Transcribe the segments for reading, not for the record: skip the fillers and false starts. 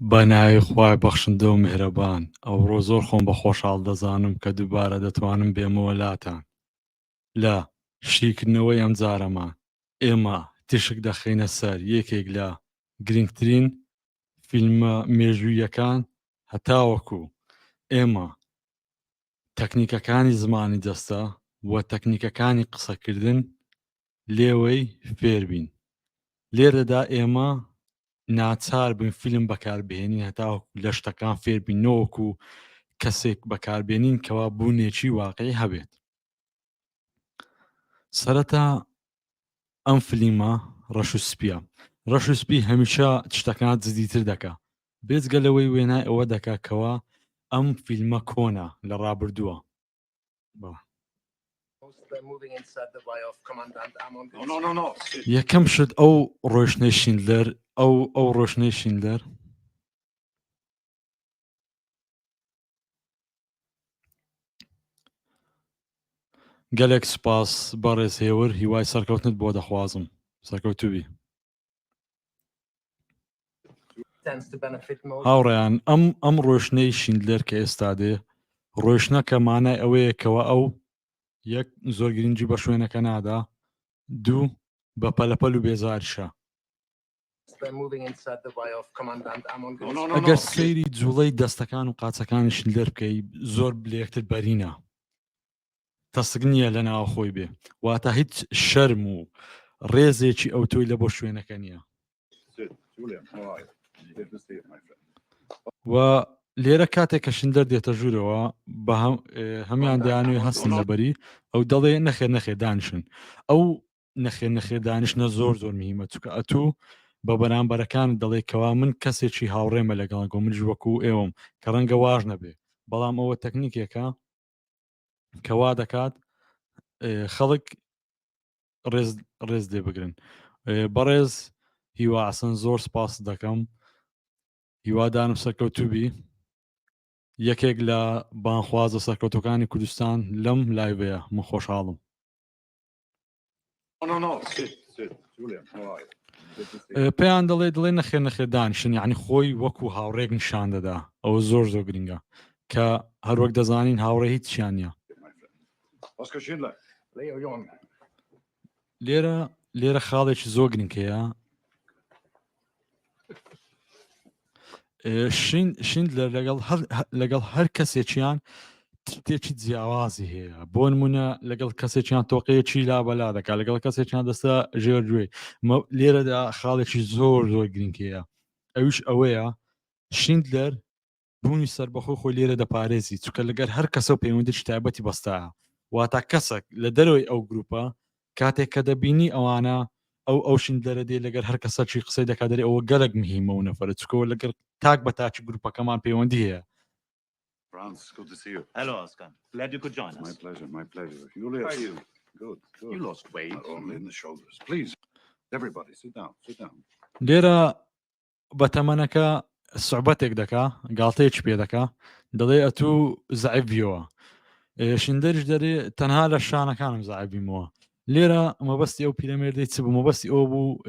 بە ناوی خوای بەخشندە و میهرەبان، ئەوڕۆ زۆر خۆم بە خۆشحاڵ دەزانم کە دووبارە دەتوانم بێمەوە لاتان لە شتیکردنەوەی ئەم جارەمان. ئێمە تشک دەخینە سەر یەکێک لە گرنگترین فیلمە مێژوویەکان، هەتاوەکو ئێمە تەکنیکەکانی زمانی جەستە و تەکنیکەکانی قسەکردن لێوەی فێربین. لێرەدا ئێمە ناچار بن فیلم بەکاربهێنین هەتا لە شتەکان فێربینەوەکو کەسێک بەکاربێنین کەوا بوونێکی واقعی هەبێت. سەرەتا ئەم فلیمە ڕەش و سپیە. ڕەش و سپی هەمیشە شتەکان جدیتر دەکا، بێجگە لەوەی وێنای ئەوە دەکا کەوا ئەم فیلمە کۆنا لە ڕابردووە. یەکەم شت ئەو ڕۆشنەی شیندلەر ئەو ڕۆشنەی شیندلەر گەلێک سوپاس بەڕێز هێور، هیوای سەرکەوتنت بۆ دەخوازم. سەرکەوتوبی هاوڕێیان. ئەم ڕۆشنەی شیندلەر کە ئێستا دێ ڕۆشنە کە مانای ئەوەیە کەوە ئەو یەک زۆر گرنگی بە شوێنەکە نادا، دوو بە پەلەپەل و بێزارشە. ئەگەر سەیری جوڵەی دەستەکان و قاچەکانی شیندلەر بکەی زۆر لێکتر بەرینە، تەسک نییە لە ناوە خۆی بێ، واتە هیچ شەرم و ڕێزێکی ئەو تۆی لە بۆ شوێنەکە نییە. و لێرە کاتێک کە شیندلەر دێتە ژوورەوە بە هەمان دەیانوێ هەستن لەبەری ئەو دەڵێ نەخێر نەخێ دانیشن. ئەو نەخێر دانیشتنە زۆر میهمە، چونکە ئەتوو بە بەرامبەرەکان دەڵێ کەوا من کەسێکی هاوڕێمە لەگەڵ گۆ منش وەکو ئێوەم کە ڕەنگە واژ نەبێ، بەڵام ئەوە تەکنیکێکە کەوا دەکات خەڵک ڕێز دێ بگرن. بەڕێز هیوا حەسەن زۆر سپاس دەکەم، هیوادارم سەرکەوتوبی. یەکێک لە بانخوازە سەرکەوتەکانی کوردستان لەم لایڤەیە، من خۆشحاڵم. پێیان دەڵێ نەخێر دانیشن، یعنی خۆی وەکو هاوڕێک نیشان دەدا. ئەوە زۆر گرنگە کە هەروەک دەزانین هاوڕێ هیچیان نییە. لێرە خاڵێکی زۆر گرنگەیە. شیندلەر لەگەڵ هەر کەسێکیان تێکی جیاوازی هەیە. بۆ نمونە لەگەڵ کەسێکیان تۆقەیەکی لابەلا دەکات، لەگەڵ کەسێکیان دەستە ژێرگوێ. لێرەدا خاڵێکی زۆر گرنگەیە، ئەوش ئەوەیە شیندلەر بوونی سەربەخۆی خۆی لێرە دەپارێزی، چونکە لەگەر هەر کەسە پەیوەندیی تایبەتی بەستایە. واتە کەسێک لە دەرەوەی ئەو گروپە کاتێک کە دەبینی ئەوانە ئەو شیندلەرە دێ لەگەر هەر کەسەکی قسەی دەکات دەرێ ئەوە گەلک مهمە و نەفەرە، چکەوە لەگەر تاک بە تاکی گروپەکەمان پەیوەندی هەیە. France, good to see you. Hello, Oscar. Glad you could join us. My pleasure, my pleasure. Julius. How are you? Good. You lost weight. Not only in the shoulders. Please, everybody, sit down. لێرە بە تەمەنەکە سوعبەتێک دەکا، گاڵتەیەکی پێ دەکا، دەڵێ ئەتوو زەعیبیەوە. شیندلەریش دەرێ تەنها لە شانەکانم زەعیبیمەوە. لێرە مەبەستی ئەو پیرەمێردەی چ بوو، مەبەستی ئەو بوو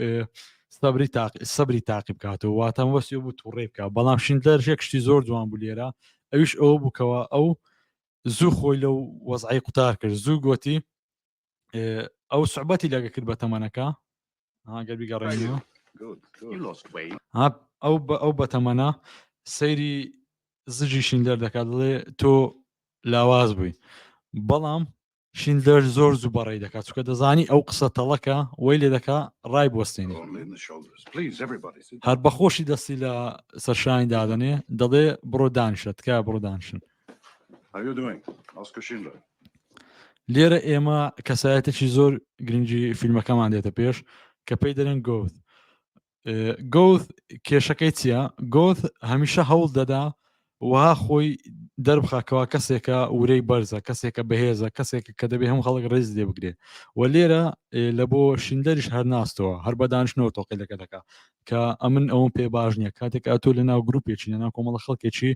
سەبری تاقی بکاتەوە، واتە مەبەستی ئەو بوو تووڕێ بکات. بەڵام شیندلەر یەک شتی زۆر جوان بوو لێرە، ئەویش ئەوە بووکەوە ئەو زوو خۆی لەو وەزعی قوتار کرد. زوو گوتی ئەو سوعبەتی لەگە کرد بە تەمەنەکە. گەر بیگەڕێنەوە ئەو بە تەمەنە سەیری زژی شیندلەر دەکات، دەڵێ تۆ لاواز بووی. بەڵام شیندلەر زۆر زوو بەڕێی دەکات، چونکە دەزانی ئەو قسە تەڵەکە وەی لێ دەکا ڕای بوەستێنی. هەر بەخۆشی دەستی لە سەرشانی دادەنێ، دەڵێ بڕۆ دانیشە، تکایە بڕۆ دانیشن. لێرە ئێمە کەسایەتێکی زۆر گرنگی فیلمەکەمان دێتە پێش کە پێی دەرێن گۆوت. گۆوت کێشەکەی چییە؟ گۆوت هەمیشە هەوڵ دەدا وها خۆی دەربخاکەوە کەسێکە ورەی بەرزە، کەسێکە بەهێزە، کەسێکە کە دەبێ هەموو خەڵک ڕێز دێ بگرێ. و لێرە لە بۆ شیندلەریش هەر ناستەوە، هەر بەدانشنەوە تۆقیلەکە دەکا کە ئەمن ئەوم پێ باش نییە. کاتێک ئەتۆ لە ناو گروپێکی لە ناو کۆمەڵە خەڵکێکی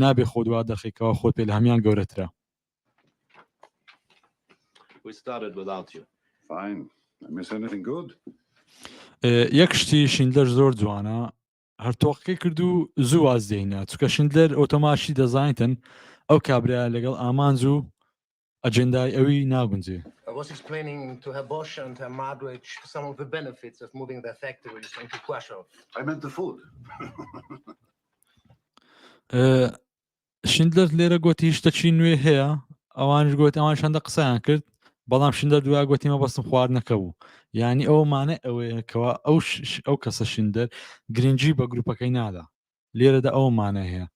نابێ خۆ دوا دەخیکەوە خۆت پێ لە هەمیان گەورەترە. We started without you. Fine. I miss anything good? یەک شتی شیندلەر زۆر جوانە، هەرتۆقەکەی کرد و زوو واز دێنا چکە شندلەر ئۆتۆماشی دەزانیتن ئەو کابرا لەگەڵ ئامانج و ئەجندای ئەوی ناگونجێ. I was explaining to her Bosch and her Madrich some of the benefits of moving their factories into Kwashiork. I meant the food. شندلەر لێرە گوتی شتەچی نوێ هەیە ئەوانش گوت ئەوان شەندە قسەیان کرد بەڵام شندەر دوای گوتی مەبەستم خواردنەکە بوو یعنی ئەومانە ئەوەیە کەوا ئەو کەسە شندەر گرنگجی بە گروپەکەی نادا لێرەدا ئەومانە هەیە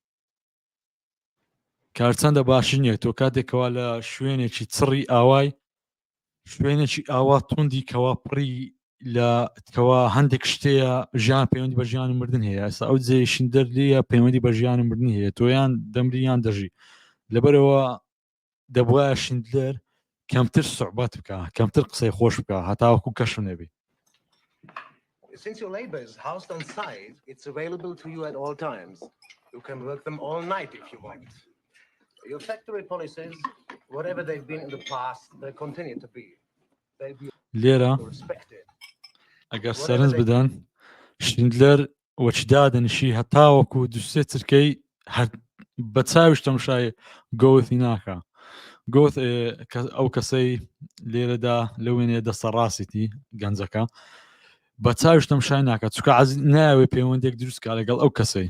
کارچەندە باشی نییە تۆ کاتێکەوە لە شوێنێکی چڕی ئاوای شوێنێکی ئاوا توندی کەوا پڕی لە کەوا هەندێک شتەیە ژیان پەیوەندی بە ژیان و مردن هەیە ئێستا ئەو جێ شندەر لێە پەیوەندی بە ژیان و مردن هەیە تۆیان دەمریان دەژی لەبەرەوە دەبواە شندلەر کەمتر سوعبەت بکە کەمتر قسەی خۆش بکە هەتاوەکو کەشم نەبێ. Since your labor is housed on site, it's available to you at all times. You can work them all night if you want. Your factory policies, whatever they've been in the past, they continue to be. They'll be لێرە respected. ئەگەر سەرنج بدەن شندلەر وەچدادەنشی هەتاوەکو دوسێ چرکەی بە چاویش تەمشای گۆوتی ناکە گۆت ئەو کەسەی لێرەدا لە وێنێ دەستە ڕاستیتی گەنجەکە بە چاویش تەمشای ناکات چکە ناوێ پەیوەندێک دروستکە لەگەڵ ئەو کەسەی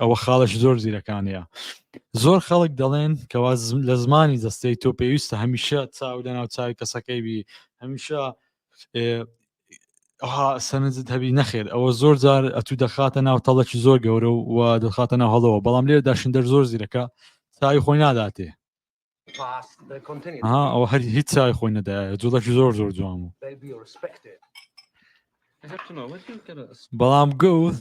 ئەوە خاڵش زۆر زیرەکانەیە زۆر خەڵک دەڵێن کەوا لە زمانی دەستەی تۆ پێویستە هەمیشە چاو لە ناو چاوی کەسەکەی بی هەمیشە سەرنجت هەبی نەخێر ئەوە زۆر جار ئەتو دەخاتە ناو تەڵەکی زۆر گەورە و دەخاتە ناو هەڵەوە بەڵام لێرەدا شندەر زۆر زیرەکە چاوی خۆی ناداتێ ئەوە هەر هیچ چاوی خۆی نەدایە جوڵەکی زۆر زۆر جوان بوو بەڵام گەوت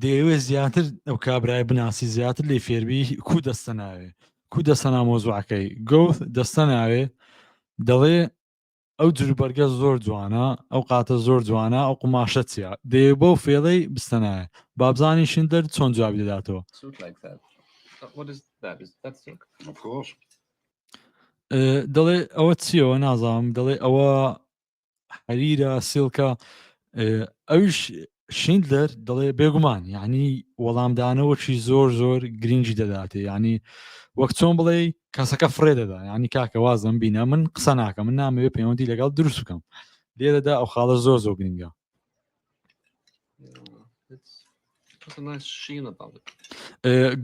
دەیەوێت زیاتر ئەو کابرای بناسی زیاتر لێ فێربی کو دەستە ناوێ کو دەستە نامۆزوعەکەی گەوت دەستە ناوێ دەڵێ ئەو جروبەرگە زۆر جوانە ئەو قاتە زۆر جوانە ئەو قماشە چیە دەیە بەو فێڵەی بستەنایە بابزانی شندەر چۆن جوابی دەداتەوە دەڵێ ئەوە چیەوە نازانم دەڵێ ئەوە حەریرە سیڵکە ئەوش شندلەر دەڵێ بێگومان یعنی وەڵامدانەوەکی زۆر زۆر گرنگی دەداتێ ینی وەک چۆن بڵێ کەسەکە فڕێ دەدا ینی کاکە وازم بینە من قسە ناکەم من نامەوێ پەیوەندی لەگەڵ دروست بکەم لێرەدا ئەو خاڵە زۆر زۆر گرنگە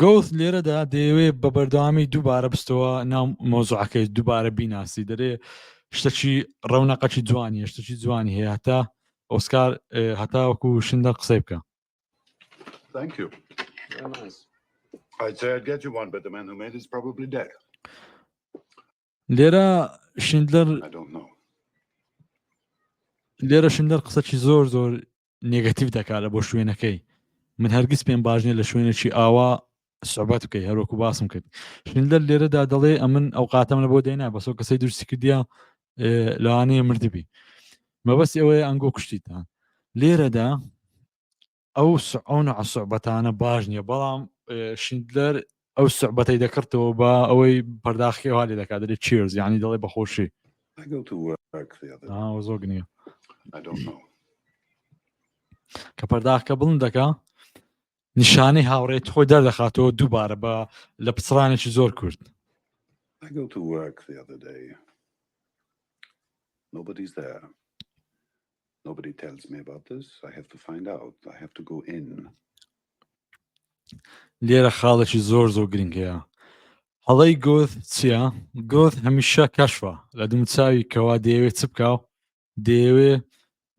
گەوت لێرەدا دەیەوێت بە بەردەوامی دووبارە بستەوە ناو مۆزوعەکەی دووبارە بیناسی دەرێ شتێکی ڕەونەقەکی جوانی شتێکی جوانی هەیە هەتا ئۆسکار هەتا وەکو شندەر قسەی بکە. Thank you. I'd say I'd get you one, but the man who made it is probably dead. لێرە شندلەر I don't know. لێرە شندەر قسەکی زۆر زۆر نێگەتیڤ دەکاتە بۆ شوێنەکەی من هەرگیز پێم باش نییە لە شوێنێکی ئاوا سوعبەت بکەی هەروەکو باسم کرد شندلەر لێرەدا دەڵێ ئەمن ئەو قاتەم لە بۆ دێنا بەسەو کەسەی درستی کردیا لەوانەیە مردبی مەبەست ئەوەیە ئەنگۆ کوشتیتان لێرەدا ئەو سوعبەتانە باش نییە بەڵام شندلەر ئەو سوعبەتەی دەکردەوە بە ئەوەی پەرداخیەوە لێ دەکات دەێت چیرز یعنی دەڵێ بەخۆشی I go to work the other day. زۆر نییە I don't know. کە پەرداخکە بڵند دەکا نیشانەی هاوڕێت خۆی دەردەخاتەوە دووبارە بە لە پچڕانێکی زۆر کورت. I go to work the other day. Nobody's there. Nobody tells me about this. I have to find out. I have to go in. لێرە خاڵێکی زۆر زۆر گرنگ هەیە هەڵەی گۆت چییە؟ گۆت هەمیشە کەشفە لە دومچاوی کەوا دەیەوێت چ بکاو دەیەوێت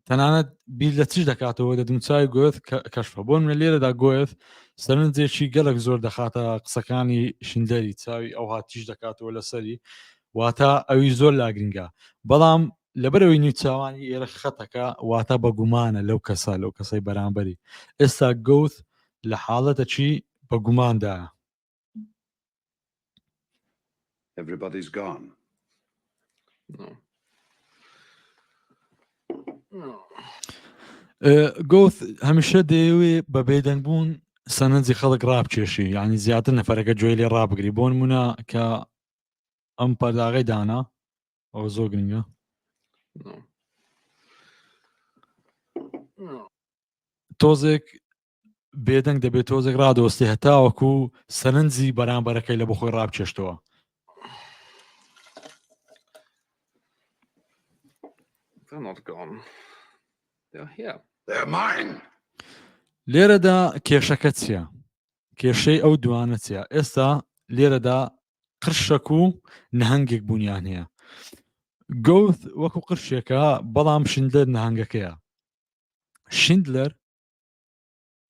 تەنانەت بیر لە چش دەکاتەوە لە دومچاوی گوێت کەشفە بۆ منە لێرەدا گوێت سەرنجێکی گەلک زۆر دەخاتە قسەکانی شندەری چاوی ئەو هاتیش دەکاتەوە لەسەری واتە ئەوی زۆر لا گرنگە بەڵام لەبەرەوەی نیوچاوانی ئێرە خەتەکە واتە بە گومانە لەو کەسە لەو کەسەی بەرامبەری ئێستا گەوت لە حاڵەتە چی بە گوماندایە. Everybody's gone. گۆت هەمیشە دەیەوێ بە بێدەنگبوون سەرنجی خەڵک ڕابکێشی یعنی زیاتر نەفەرەکە گوێی لێ ڕابگری بۆ نمونە کە ئەم پەرداغی دانا ئەوە زۆر گرنگە تۆزێک بێدەنگ دەبێت تۆزێک ڕادۆستی هەتاوەکو سەرنجی بەرامبەرەکەی لە بۆ خۆی ڕابچێشتەوە. They're not gone. They're here. They're mine. لێرەدا کێشەکە چییە؟ کێشەی ئەو دوانە چییە؟ ئێستا لێرەدا قرشەک و نەهەنگێک بوونیان هەیە. گەوت وەکو قرشێکە بەڵام شندلەر نەهەنگەکەیە. شندلەر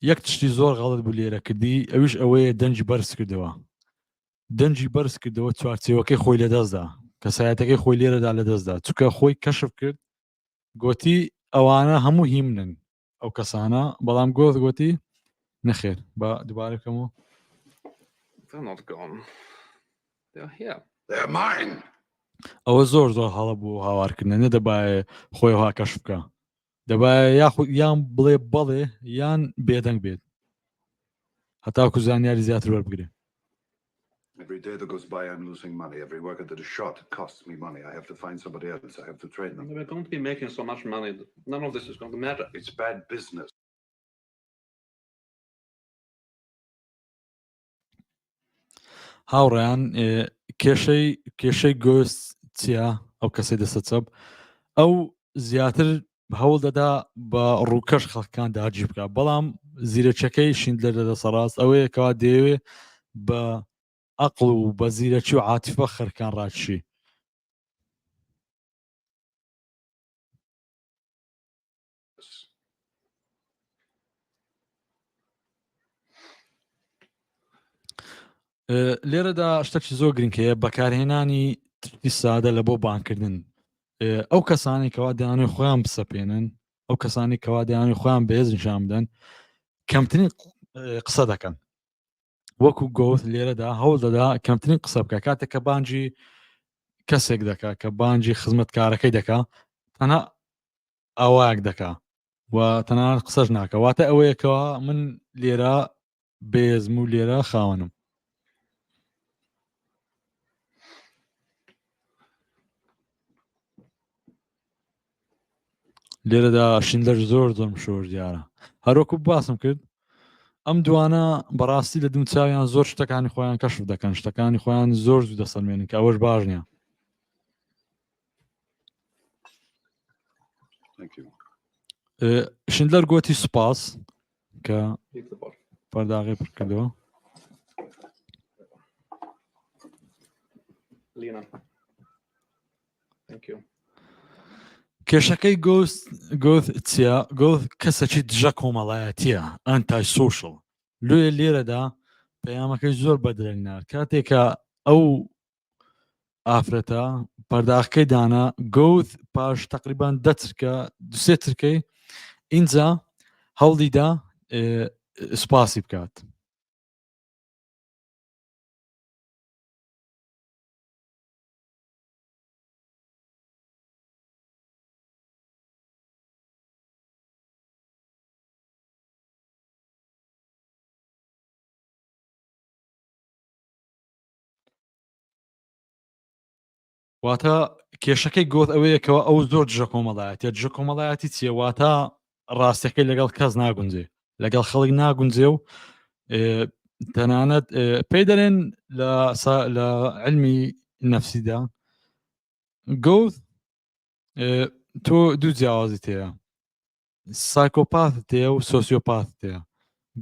یەک تشتی زۆر غەڵت بوو لێرە کردی، ئەویش ئەوەیە دەنجی بەرز کردەوە. دەنجی بەرز کردەوە چوارچێوەکەی خۆی لەدەستدا، کەسایەتەکەی خۆی لێرەدا لەدەستدا، چونکە خۆی کەشف کرد گوتی ئەوانە هەموو هیمنن ئەو کەسانە، بەڵام گۆت گوتی نەخێر. بە دووبارەکەمەوە They're not gone. They're here. They're mine. ئەوە زۆر زۆر هەڵە بوو هاوارکردن، نەدەبایە خۆی ها کەشف بکە، دەبایە یاخود یان بڵێ بەڵێ یان بێدەنگ بێت هەتاکو زانیاری زیاتر وەربگرێ. Every day that goes by, I'm losing money. Every worker that is shot costs me money. I have to find somebody else. I have to train them. We're going to be making so much money that none of this is going to matter. It's bad business. هاوڕێیان کێشەی گۆست چییە؟ ئەو کەسەی دەستە چەپ ئەو زیاتر هەوڵ دەدا بە ڕووکەش خەڵکان داگیر بکە، بەڵام زیرەچەکەی شیندلەر دەدەسەڕاست ئەوەیە کەوا دەیەوێ بە عەقڵ و بە زیرەکی و عاتیفە خەرکان ڕاکشی. لێرەدا شتێکی زۆر گرنگەیە بەکارهێنانی تشتی سادە لە بۆ بانکردن. ئەو کەسانی کەوا دەیانوێ خۆیان بسەپێنن، ئەو کەسانی کەوا دەیانوێ خۆیان بەهێز نیشان بدەن، کەمترین قسە دەکەن. وەکو گۆت لێرەدا هەوڵ دەدا کەمترین قسە بکە، کاتێک کە بانجی کەسێک دەکا کە بانجی خزمەتکارەکەی دەکا تەنها ئاوایەک دەکا و تەنانەت قسەش ناکە، واتە ئەوەیەکەوە من لێرە بێزم و لێرە خاوەنم. لێرەدا شیندلەر زۆر زۆر شۆر دیارە، هەروەکو باسم کرد ئەم دوانە بەڕاستی لە دومچاویان زۆر شتەکانی خۆیان کەشف دەکەن، شتەکانی خۆیان زۆر زوو دەسەلمێنن کە ئەوەش باش نییە. شیندلەر گوتی سوپاس کە Leave the bottle. پەرداغی پڕ کردەوە. Lena. Thank you. کێشەکەی گۆت چییە؟ گۆت کەسێکی دژە کۆمەڵایەتیە، ئەنتای سوشڵ. لێ لێرەدا پەیامەکەی زۆر بەدرەنگنا، کاتێکە ئەو ئافرەتە پەرداخەکەی دانا گۆت پاش تقریبان 10 چرکە دوسێ چرکەی ئینجا هەوڵیدا سوپاسی بکات. واتە کێشەکەی گۆت ئەوەیەکەوە ئەو زۆر دژە کۆمەڵایەتە. دژە کۆمەڵایەتی چییە؟ واتە ڕاستیەکەی لەگەڵ کەس ناگونجێ، لەگەڵ خەڵک ناگونجێ و تەنانەت پێی دەڵێن لە علمی نەفسیدا گۆت تۆ دوو جیاوازیت هەیە، سایکۆپاتت هەیە و سۆسیۆپاتت هەیە.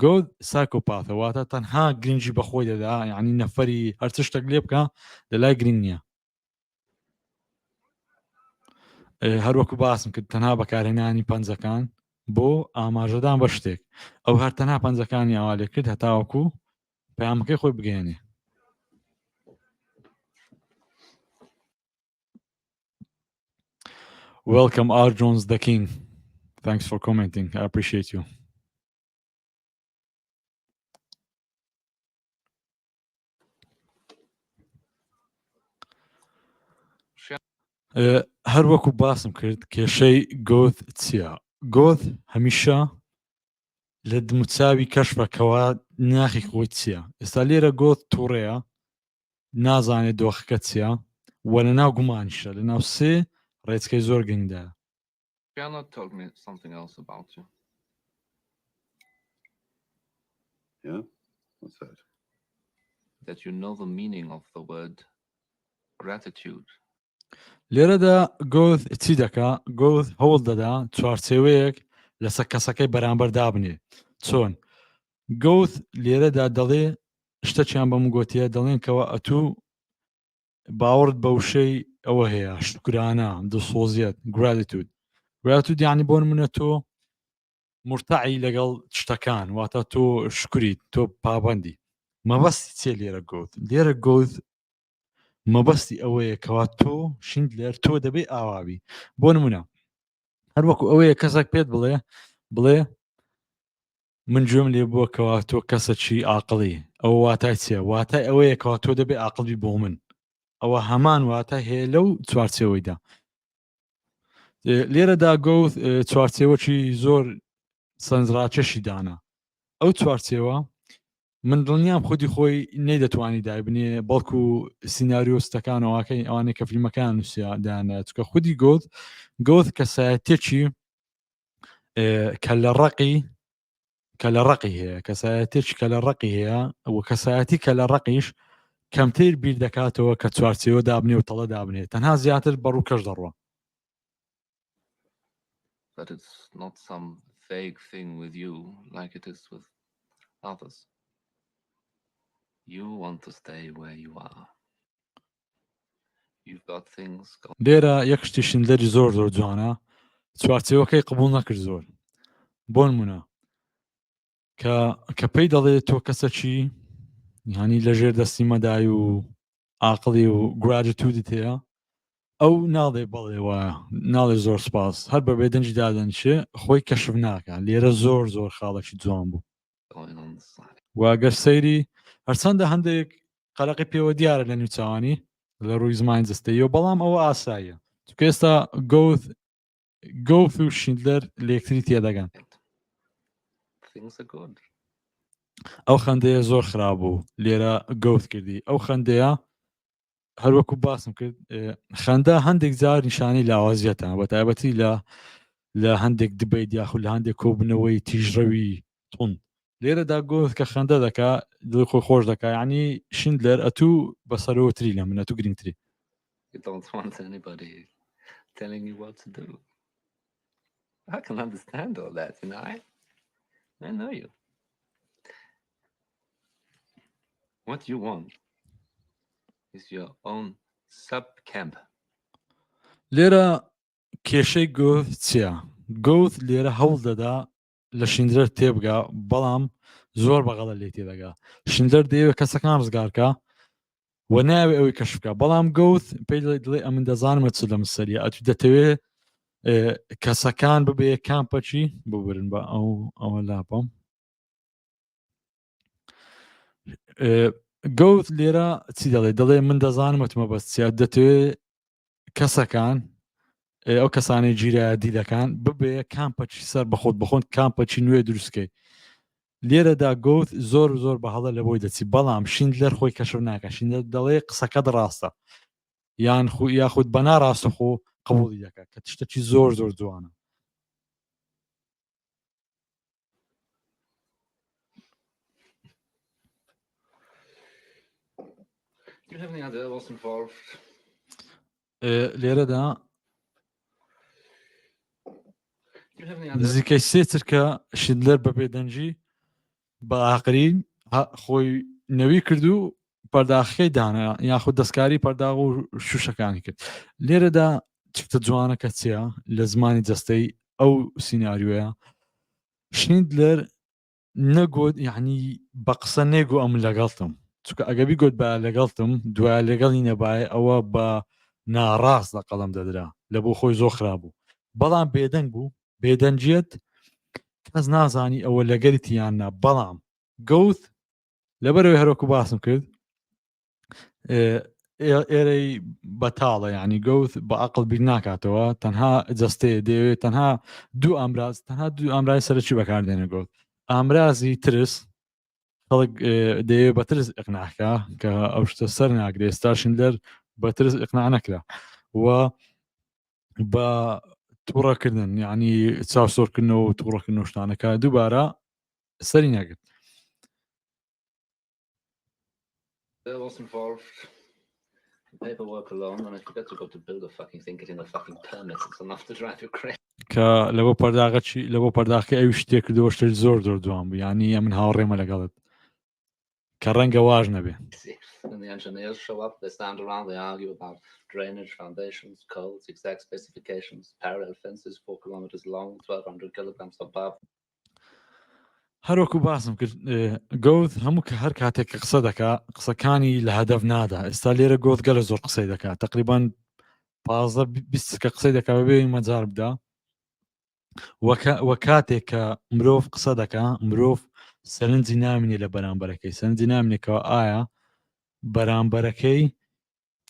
گۆت سایکۆپاتە، واتە تەنها گرنگی بەخۆی دەدا، یعنی نەفەری هەرچ شتێک لێ بکە لەلای گرنگ نییە. هەروەکو باسم کرد تەنها بەکارهێنانی پەنجەکان بۆ ئاماژەدان بە شتێک، ئەو هەر تەنها پەنجەکانی ئاوا لێ کرد هەتاوەکو پەیامەکەی خۆی بگەێنێ. Welcome R. Jones the King. Thanks for commenting. I appreciate you. هەروەکو باسم کرد کێشەی گۆت چییە؟ گۆت هەمیشە لە دموچاوی کەشفەکەوە ناخی خۆی چییە؟ ئێستا لێرە گۆت تووڕەیە، نازانێت دۆخەکە چییە وە لە ناو گومانیشە، لە ناو سێ ڕێچکەی زۆر گرنگدایە. Fiona told me something else about you. Yeah? What's that? that you know the meaning of the word gratitude. لێرەدا گۆت چی دەکا گۆت هەوڵ دەدا چوارچێوەیەک لەسەر کەسەکەی بەرامبەر دابنێ چۆن گۆت لێرەدا دەڵێ شتەچیان بەم گوتیە دەڵێن کەەوە ئەتوو باوەڕت بە وشەی ئەوە هەیە شکرانە دڵسۆزیەت گراتود یعنی بۆ نمونە تۆ مرتعی لەگەڵ شتەکان واتە تۆ شکریت تۆ پابندی مەبەستی چێ لێرە گۆت مەبەستی ئەوەیە کەوا تۆ شیندلێر تۆ دەبێ ئاوابی بۆ نمونە هەر وەکو ئەوەیە کەسێک پێت بڵێ من گوێم لێ بووە کەوا تۆ کەسەکی عاقڵی ئەو واتای چیە واتای ئەوەیە کەوا تۆ دەبێ عاقڵبی بۆ من ئەوە هەمان واتە هەیە لەو چوارچێوەیدا لێرەدا گەوت چوارچێوەکی زۆر سەنجڕاکێشی دانا ئەو چوارچێوە من دڵنیام خودی خۆی نەیدەتوانی دایبنێ بەڵکو سیناریۆستەکانەوەکەی ئەوانەی کە فیلمەکان نووسیدانە چکە خودی گۆت کەسایەتێکی کە لە ڕقی هەیە کەسایەتێکی کە لە ڕقی هەیە و کەسایەتی کە لە ڕقیش کەمتر بیر دەکاتەوە کە چوارچێوە دابنێ و تەڵە دابنێ تەنها زیاتر بەڕوو کەش دەڕوە That it's not some vague thing with you like it is with others. You want to stay where you are. You've got things going. لێرە یەک شتی شندلەری زۆر جوانە چوارچێوەکەی قبول نەکرد زۆر بۆ نمونە کە پێی دەڵێت تۆ کەسەکی یعنی لەژێر دەستی مەدای و عاقڵی و گراتیتودت هەیە ئەو ناڵێ بەڵێ وایە ناڵێ زۆر سپاس هەر بە بێدەنجی دادەنشێ خۆی کەشف ناکە لێرە زۆر خاڵێکی جوان بوو On the side. واگەر سەیری هەرچەندە هەندێک قەلەقی پێوە دیارە لە نووچوانی لە ڕووی زمان جستەیە بەڵام ئەوە ئاساییە چونکە ئێستا گۆت و شیندلەر لە یەکتری تێدەگەن Things are good. ئەو خەندەیە زۆر خراپ بوو لێرە گەوت کردی ئەو خەندەیە هەروەکو باسم کرد خەندە هەندێک جار نیشانی لاوازیەتە بە تایبەتی لە هەندێک دبیت یاخود لە هەندێک کۆبنەوەی تیژڕەوی تون لێرەدا گۆت کە خەندە دەکا دڵی خۆی خۆش دەکا یعنی شیندلەر ئەتوو بەسەرەوەتری لە من ئەتوو گرنگتری You don't want anybody telling you what to do. I can understand all that, you know. I know you. What you want is your own sub-camp. لێرە کێشەی گۆت چییە گۆت لێرە هەوڵ دەدا لە شیندلەر تێبگا بەڵام زۆر بەغەڵە لێ تێدەگا شیندلەر دەیەوێت کەسەکان ڕزگارکە و ناوێ ئەوەی کەشفکە بەڵام گەوت پێی دڵێ ئەمن دەزانمە چ لەم سەریە ئەتوو دەتەوێت کەسەکان ببێ کامپەچی ببرن بە ئەوە لاپەم گەوت لێرە چی دەڵێ من دەزانمەتمە بەستیا دەتەوێت کەسەکان ئەو کەسانی گیرایە دیلەکان ببێ کامپەچی سەر بەخۆن کامپەچی نوێ دروستکەی لێرەدا گۆت زۆر بە هەڵە لە بۆی دەچی بەڵام شیندلەر خۆی کەشف ناکە شیندلەر دەڵێ قسەکەت ڕاستە یاخود بە ناڕاستە خۆ قبوڵی دەکات کە تشتێکی زۆر جوانە Do you have any idea what's involved? لێرەدا Do you have any idea? نزیکەی سێ چرکە شیندلەر بە بێدەنجی بە ئاقرین خۆی نەوی کرد و پەرداخەکەی دانا یاخود دەستکاری پەرداغ و شوشەکانی کرد لێرەدا چتە جوانەکە چیە لە زمانی جەستەی ئەو سیناریۆیە شیندلەر نەگوت یعنی بە قسە نێگو ئەم لەگەڵتم چونکە ئەگەبی گوت بە لەگەڵتم دوای لەگەڵی نەبایە ئەوە بە ناڕاست لە قەڵم دەدرا لە بۆ خۆی زۆر خراپ بوو بەڵام بێدەنگ بوو بێدەنجێت کەس نازانی ئەوە لەگەری تیاننا بەڵام گەوت لەبەرەوەی هەرۆکو باسم کرد ئێرەی بەتاڵە یعنی گەوت بە عەقڵ بیر ناکاتەوە تەنها جەستەیە دەوێت تەنها دوو ئامرای سەرەکی بەکاردێنە گەوت ئامرازی ترس خەڵک دەیەوێت بە ترس ئیقناعکە کە ئەو شتە سەر ناگرێت ئێستا شیندلەر بە ترس ئیقناع نەکرا و بە تووڕەکردن یعنی چاوسۆرکردنەوە و تووڕەکردن و شتانەکە دووبارە سەری نەگرت was involved. The paperwork alone, when I forget to go to build a fucking thing, getting the fucking permits, it's enough to drive you crazy. کە لەبۆ پەرداغەچی لەبۆ پەرداخکە ئەوی شتێک کردەوە شتێک زۆر دوام بوو یعنی من هاوڕێمە لەگەڵت کە ڕەنگە واژ نەبێ. When the engineers show up, they stand around, they argue about drainage, foundations, codes, exact specifications, parallel fences 4 kilometers long, 1,200 kilograms of bar. هەروەکو باسم کرد گۆت هەموو کە هەر کاتێک کە قسە دەکا قسەکانی لە هەدەف نادا ئێستا لێرە گۆت گەلە زۆر قسەی دەکات تقریبان 15 کە قسەی دەکا بەبێ مەجار بدا وە کاتێک کە مرۆڤ قسە دەکا مرۆڤ سەرنجی نامێنێ لە بەرامبەرەکەی سەرنجی نامێنێکەوە ئایا بەرامبەرەکەی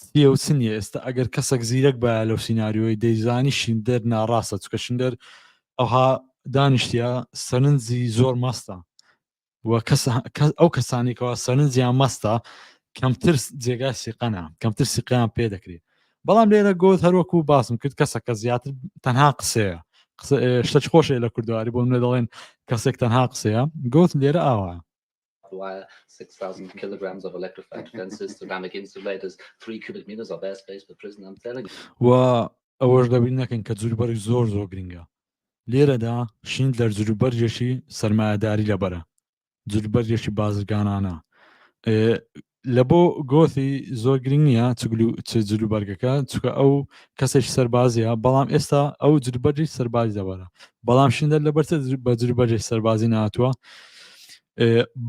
چیە و چنیە ئێستا ئەگەر کەسێک زیرەک بە لەو سینناریۆی دەیزانی شیندەر ناڕاستە چکە شندەر ئەوها دانیشتە سەرنجی زۆر مەستە ئەو کەسانێکەوە سەرنجیان مەستە کەمتر جێگای سیقەنە کەمتر سیقیان پێ دەکرێت بەڵام لێرە گۆت هەروەکو باسم کرد کەسەکە زیاتر تەنها قسەیە شتەی خۆشی لە کوردواری بۆ منە دەڵێن کەسێک تەنها قسەیە گۆت لێرە ئاوە Wire 6,000 kilograms of electrified fences, ceramic insulators, 3 cubic meters of airspace per prison. I'm telling you. و ئەوەش دەبین نەکەن کە جووربەرگ زۆر گرنگە لێرەدا شیندلەر جووربەرجێکی سەرمایەداری لەبەرە جووربەرجێکی بازرگانانە لە بۆ گۆتی زۆر گرنگ نییە چ جلوبەرگەکە چکە ئەو کەسێکی سەربازیە بەڵام ئێستا ئەو جلوبەرجی سەربازی دەبارە بەڵام شیندەر لەبەرچە بە جلوبەرجی سەربازی ناتوە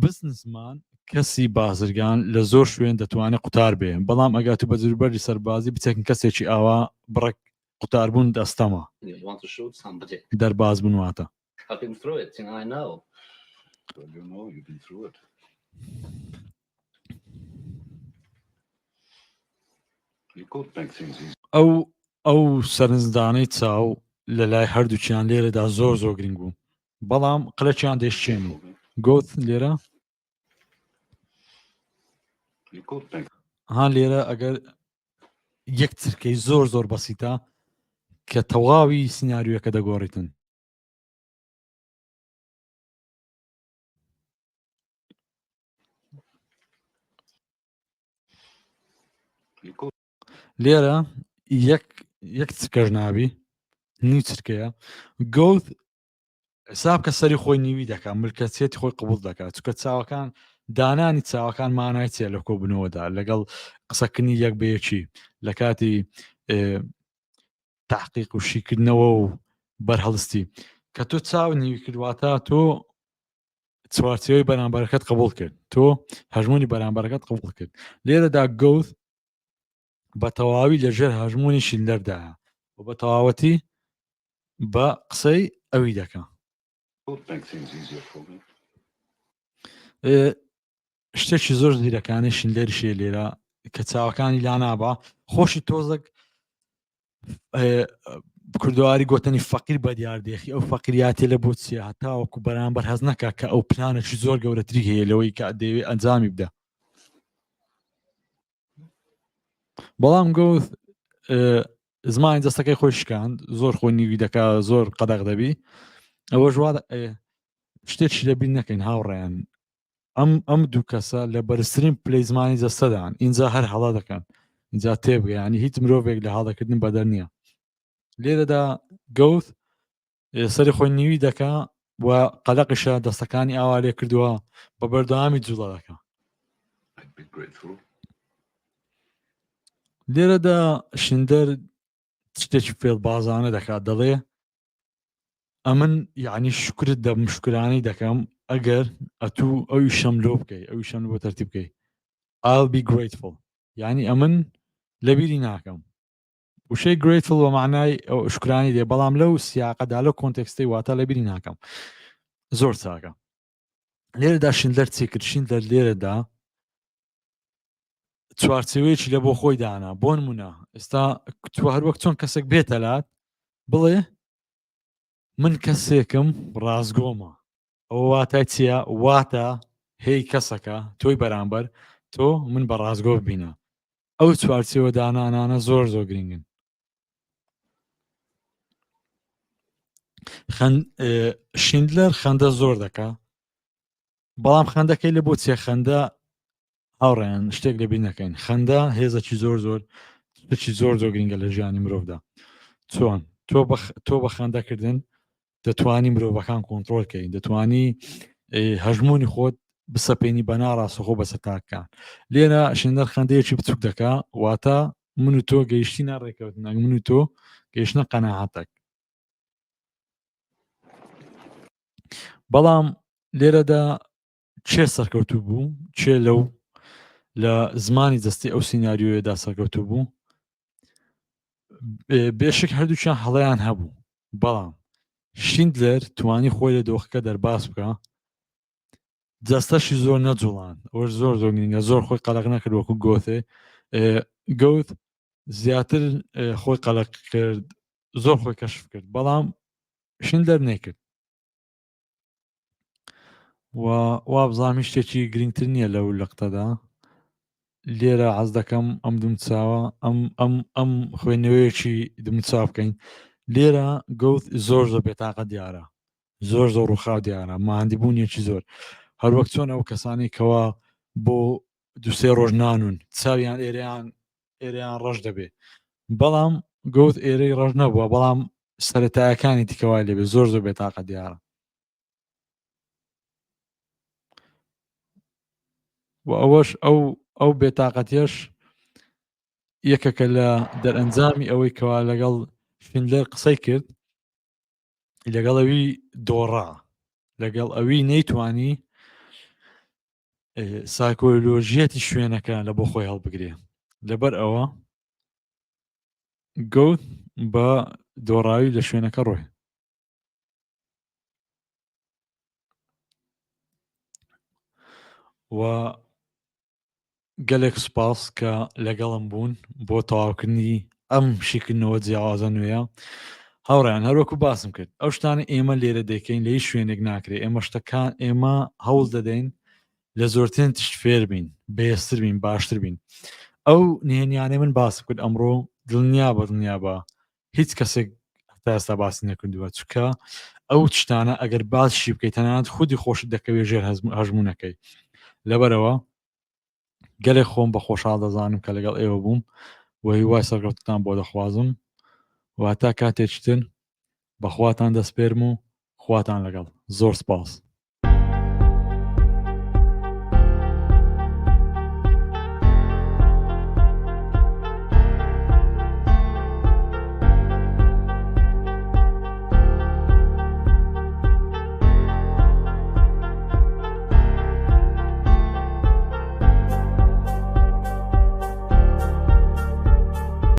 بزنسمان کەسی بازرگان لە زۆر شوێن دەتوانێت قوتار بێ بەڵام ئەگات و بە جلوبەرجی سەربازی بچێکن کەسێکی ئاوا بڕێک قوتاربوون دەستەمە You want to shoot somebody. دەرباز بنواتە I've been through it, I know. Well, you know, you've been through it. You could make things easy. ئەو سەرنجدانەی چاو لە لای هەردووچیان لێرەدا زۆر گرنگ بوو بەڵام قلەچیان دەشتێنی گۆت لێرە You could make هان لێرە ئەگەر یەک چرکەی زۆر بەسیتە کە تەواوی سینناریۆەکە دەگۆڕیتن you could لێرە یەک چکەش نابی نیو چرکەیە گۆت حساب کە سەری خۆی نیوی دەکات ملکەچێتی خۆی قبول دەکات چکە چاوەکان دانانی چاوەکان مانای چێ لە کۆبنەوەدا لەگەڵ قسەکردنی یەک بەیەکی لە کاتی تحقیق و شیکردنەوە و بەرهەڵستی کە تۆ چاو نیوی کردواتە تۆ چوارچێوەی بەرامبەرەکەت قبول کرد تۆ هەژمونی بەرامبەرەکەت قبول کرد لێرەدا گەوت بە تەواوی لەژێر هەژمونی شیندەردایە و بە تەواوەتی بە قسەی ئەوی دەکە make things easier for me. شتێکی زۆر زیرەکانی شیندەریشێ لێرە کە چاوەکانی لا نابا خۆشی تۆزێک کوردواری گوتنی فەقیر بە دیاردێخی ئەو فەقیریاتێ لە بۆ چیە هەتاوەکو بەرامبەر هەز نەکە کە ئەو پلانێکی زۆر گەورەتری هەیە لەوەی کە دەوێت ئەنجامی بدە بەڵام گەوت زمانی دەستەکەی خۆی شکاند زۆر خۆی نیوی دەکا زۆر قەدەغ دەبی ئەوە ژوا شتێکی لەبیر نەکەین هاوڕێیان ئەم دوو کەسە لە بەرزترین پلەی زمانی دەستەدان اینجا هەر هەڵا دەکەن اینجا تێبگەیانی هیچ مرۆڤێک لە هەڵدەکردن بەدەر نییە لێرەدا گەوت سەری خۆی نیوی دەکا و قەلەقیشە دەستەکانی ئاوا لێ کردووە بە بەردەوامی جوڵە دەکە I'd be grateful. لێرەدا شیندەر شتێکی فێڵ بازانە دەکات دەڵێ ئەمن یعنی شکرت دەم شکرانی دەکەم ئەگەر ئەتوو ئەوی شەم لۆ بکەی ئەوی شەم بۆ تەرتیب بکەی I'll be grateful یعنی ئەمن لەبیری ناکەم وشەی grateful بە معنای شکرانی دێ بەڵام لەو سیاقەدا لەو کۆنتێکستی واتە لەبیری ناکەم زۆر چاکە لێرەدا شیندەر چی کرد شیندەر لێرەدا چوارچێوەیەکی لە بۆ خۆی دانا بۆ نمونە ئێستا تو هەروەک چۆن کەسێک بێتەلات بڵێ من کەسێکم ڕازگۆمە ئەوە واتای چییە واتە هەی کەسەکە تۆی بەرامبەر تۆ من بە ڕازگۆ ببینە ئەو چوارچێوە دانانانە زۆر گرنگن شیندلەر خەندە زۆر دەکا بەڵام خەندەکەی لە بۆ چێ خەندە هاوڕێیان شتێک لەبیر نەکەین خەندە هێزەکی زۆر زۆر شتێکی زۆر زۆر گرنگە لە ژیانی مرۆڤدا چۆن تۆ بە خەندەکردن دەتوانی مرۆڤەکان کۆنتڕۆلکەی دەتوانی هەژمونی خۆت بسەپێنی بە ناڕاستەخۆ بە سەتاکان لێرە شندەر خەندەیەکی بچوک دەکا واتە من و تۆ گەیشتینە ڕێکەوتنەک من و تۆ گەیشتنە قەناعەتێک بەڵام لێرەدا چێ سەرکەوتوو بوو چێ لەو لە زمانی دەستی ئەو سیناریۆیەدا سەرکەوتوو بوو بێشک هەردووچیان هەڵەیان هەبوو بەڵام شیندلەر توانی خۆی لە دۆخەکە دەرباس بکە دەستەشی زۆر نەجوڵان ئەوە زۆر زۆر گرنگە زۆر خۆی قەلق نەکرد وەکو گۆتێ گەوت زیاتر خۆی قەلق کرد زۆر خۆی کەشف کرد بەڵام شیندلەر نەیکرد وا بزانام شتێکی گرنگتر نییە لەو لەقتەدا لێرە حەز دەکەم ئەم دومچاوە ئەم خوێندنەوەیەکی دومچاو بکەین لێرە گەوت زۆر زۆر بێتاقە دیارە زۆر زۆر ڕووخاو دیارە ماهەندیبوونیەکی زۆر هەروەک چۆن ئەو کەسانی کەوا بۆ دووسێ ڕۆژ نانون چاویان ئێرەیان ڕەش دەبێ بەڵام گەوت ئێرەی ڕەش نەبووە بەڵام سەرەتایەکانی دیکەوای لێبێ زۆر زۆر بێتاقە دیارە و ئەوەش ئەو بێتاقەتیەش یەکەکە لە دەرئەنجامی ئەوەی کەوا لەگەڵ شیندلەر قسەی کرد لەگەڵ ئەوی دۆڕا لەگەڵ ئەوی نەیتوانی سایکۆلۆژیەتی شوێنەکە لە بۆ خۆی هەڵبگرێ لەبەر ئەوە گەوت بە دۆڕاوی لە شوێنەکە ڕۆی و گەلێک سوپاس کە لەگەڵم بوون بۆ تەواوکردنی ئەم شیکردنەوە جیاوازە نوێیە هاوڕێیان هەروەکو باسم کرد ئەو شتانە ئێمە لێرە دەکەین لە هیچ شوێنێک ناکرێت ئێمە شتەکان ئێمە هەوڵ دەدەین لە زۆرترین تشت فێر بین بەهێزتر بین باشتر بین ئەو نهێنیانەی من باسم کرد ئەمڕۆ دڵنیا بە هیچ کەسێک هەتا ئێستا باسی نەکردووە چکە ئەو شتانە ئەگەر باسشی بکەیت تەنانەت خودی خۆشت دەکەوێت ژێر هەژمونەکەی لەبەرەوە گەلێک خۆم بە خۆشحاڵ دەزانم کە لەگەڵ ئێوە بووم و هیوای سەرکەوتتان بۆ دەخوازم و هەتا کاتێکتر بەخواتان دەسپێرم و خواتان لەگەڵ زۆر سپاس